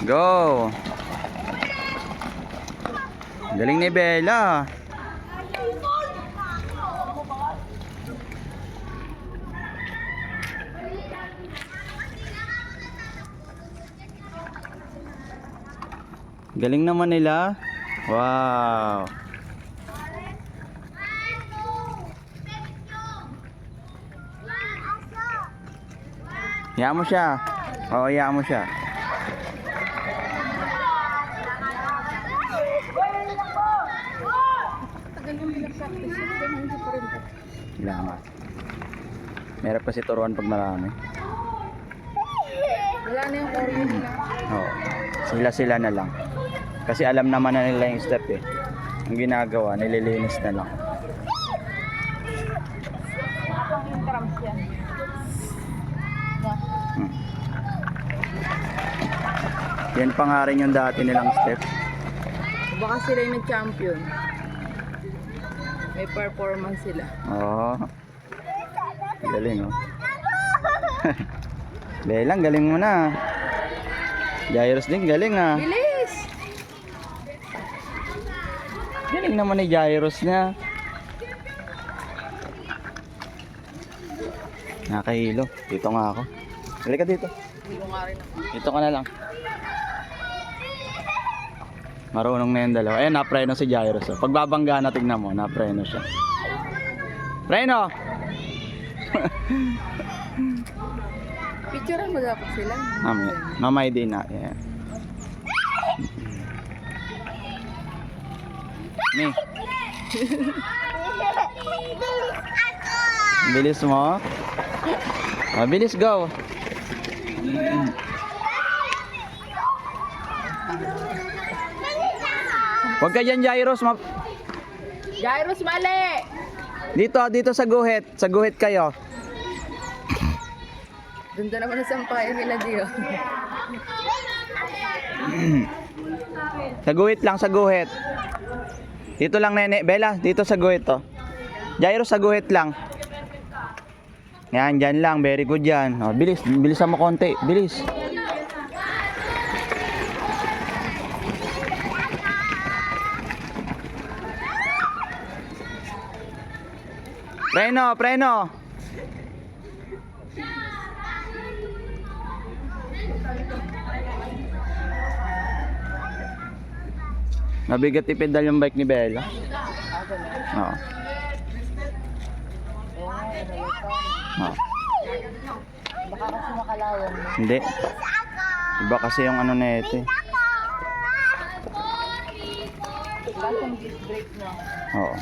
Go! Galing ni Bella. Galing naman nila. Wow. Hayaan mo siya. Oo, hayaan mo siya. Salamat. Meron pa si turuan pag marami. Wala na yung choreo nila. Oo. Sila na lang. Kasi alam naman na nila yung step eh. Ang ginagawa, nililinis na lang. Nakapang yung drums yan. Yan pa nga rin yung dati nilang step. Baka sila yung nag-champion. May performance sila. Oo. Galing oh. Belang, galing mo na. Jairus din, galing ah. Bilis! Galing naman ni Jairus niya. Nakahilo. Dito nga ako. Halika dito. Hindi ko nga rin ako. Dito ka na lang. Marunong na yung dalawa. Ayan, napreno si Jairus. Oh. Pagbabangga na, tignan mo, napreno siya. Preno! Picturean mo dapat sila. Mamay din na. Ayan. Ni. Bilis mo. Bilis, go. Huwag ka dyan, Jairus. Jairus, mali! Dito sa guhit. Sa guhit kayo. Ganda naman ang sampayan nila Dio. Sa guhit lang, sa guhit. Dito lang, nene. Bella, dito sa guhit to. Jairus, sa guhit lang. Yan, dyan lang. Very good yan. Oh, bilis. Bilisan mo konti. Bilis. Preno, preno. Mabigat ipedal yung bike ni Bella. Oo. Oo. Baka kasi makalawan mo. Hindi. Iba kasi yung ano na ito eh. Baka mag-break na. Oo.